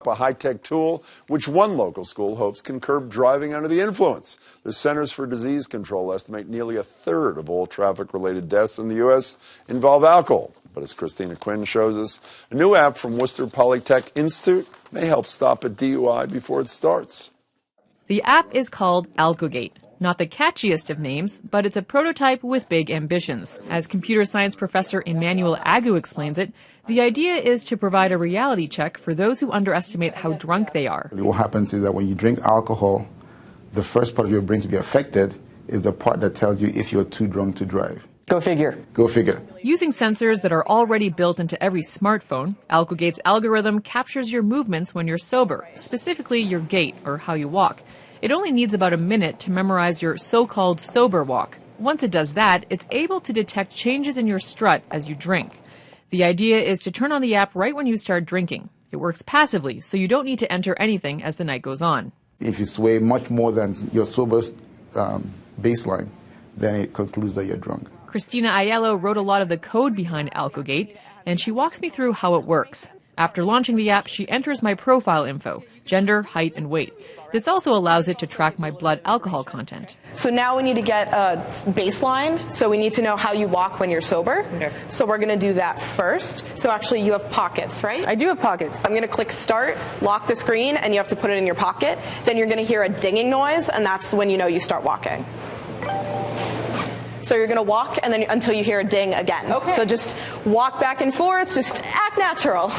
a high-tech tool which one local school hopes can curb driving under the influence. The Centers for Disease Control estimate nearly a third of all traffic-related deaths in the U.S. involve alcohol. But as Christina Quinn shows us, a new app from Worcester Polytech Institute may help stop a DUI before it starts. The app is called Alkogate. Not the catchiest of names, but it's a prototype with big ambitions. As computer science professor Emmanuel Agu explains it, the idea is to provide a reality check for those who underestimate how drunk they are. What happens is that when you drink alcohol, the first part of your brain to be affected is the part that tells you if you're too drunk to drive. Go figure. Go figure. Using sensors that are already built into every smartphone, Alkogate's algorithm captures your movements when you're sober, specifically your gait or how you walk. It only needs about a minute to memorize your so-called sober walk. Once it does that, it's able to detect changes in your strut as you drink. The idea is to turn on the app right when you start drinking. It works passively, so you don't need to enter anything as the night goes on. If you sway much more than your sober baseline, then it concludes that you're drunk. Christina Aiello wrote a lot of the code behind Alkogate, and she walks me through how it works. After launching the app, she enters my profile info, gender, height, and weight. This also allows it to track my blood alcohol content. So now we need to get a baseline. So we need to know how you walk when you're sober. Okay. So we're going to do that first. So actually you have pockets, right? I do have pockets. I'm going to click start, lock the screen, and you have to put it in your pocket. Then you're going to hear a dinging noise, and that's when you know you start walking. So you're going to walk and then until you hear a ding again. Okay. So just walk back and forth, just act natural.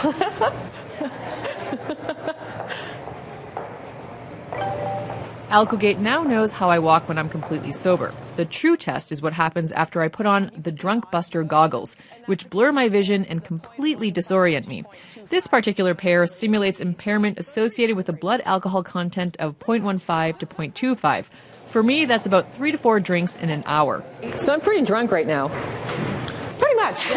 Alkogate now knows how I walk when I'm completely sober. The true test is what happens after I put on the Drunk Buster goggles, which blur my vision and completely disorient me. This particular pair simulates impairment associated with a blood alcohol content of 0.15 to 0.25. For me, that's about 3 to 4 drinks in an hour. So I'm pretty drunk right now. Pretty much.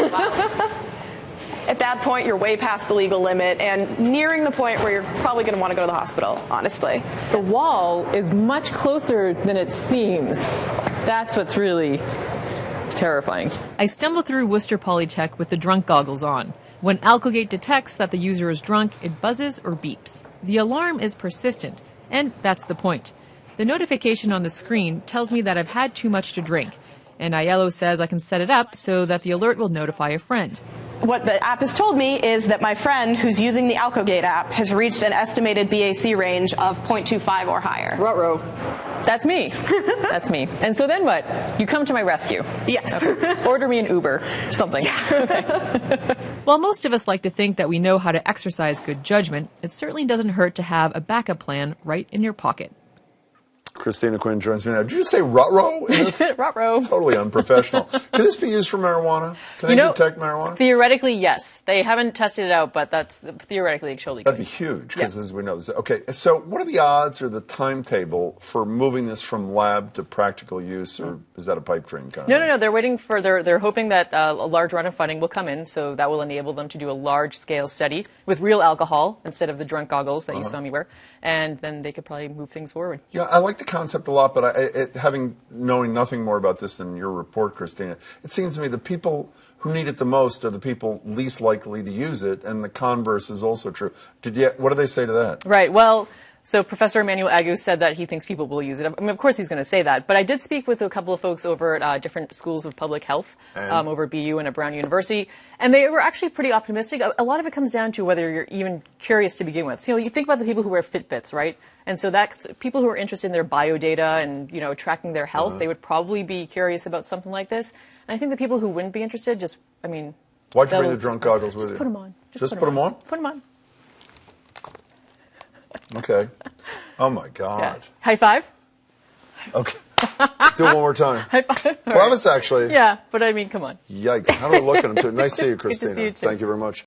At that point, you're way past the legal limit and nearing the point where you're probably going to want to go to the hospital, honestly. The wall is much closer than it seems. That's what's really terrifying. I stumble through Worcester Polytech with the drunk goggles on. When Alkogate detects that the user is drunk, it buzzes or beeps. The alarm is persistent, and that's the point. The notification on the screen tells me that I've had too much to drink, and Aiello says I can set it up so that the alert will notify a friend. What the app has told me is that my friend who's using the Alkogate app has reached an estimated BAC range of 0.25 or higher. Ruh-roh. That's me. That's me. And so then what? You come to my rescue. Yes. Okay. Order me an Uber or something. Okay. While most of us like to think that we know how to exercise good judgment, it certainly doesn't hurt to have a backup plan right in your pocket. Christina Quinn joins me now. Did you say ruh-roh? Ruh-roh. Totally unprofessional. Can this be used for marijuana? Can they detect marijuana? Theoretically, yes. They haven't tested it out, but that's theoretically surely good. That'd be huge, because as we know this. Okay, so what are the odds or the timetable for moving this from lab to practical use, or is that a pipe dream kind of thing? No. They're waiting for they're hoping that a large round of funding will come in, so that will enable them to do a large-scale study with real alcohol instead of the drunk goggles that you saw me wear, and then they could probably move things forward. Yeah, I like the concept a lot, but knowing nothing more about this than your report, Christina, it seems to me the people who need it the most are the people least likely to use it, and the converse is also true. What do they say to that? Right. Well, so Professor Emmanuel Agu said that he thinks people will use it. I mean, of course he's going to say that. But I did speak with a couple of folks over at different schools of public health, over at BU and at Brown University, and they were actually pretty optimistic. A lot of it comes down to whether you're even curious to begin with. So, you think about the people who wear Fitbits, right? And so that's people who are interested in their biodata and, tracking their health, they would probably be curious about something like this. And I think the people who wouldn't be interested Why'd you bring the drunk goggles with you? Just put them on. Just put them on? Put them on. Okay. Oh, my God. Yeah. High five? Okay. Do it one more time. High five? Well, that was actually... Yeah, but come on. Yikes. How do I look at him, too? Nice to see you, Good to Christina. see you, too. Thank you very much.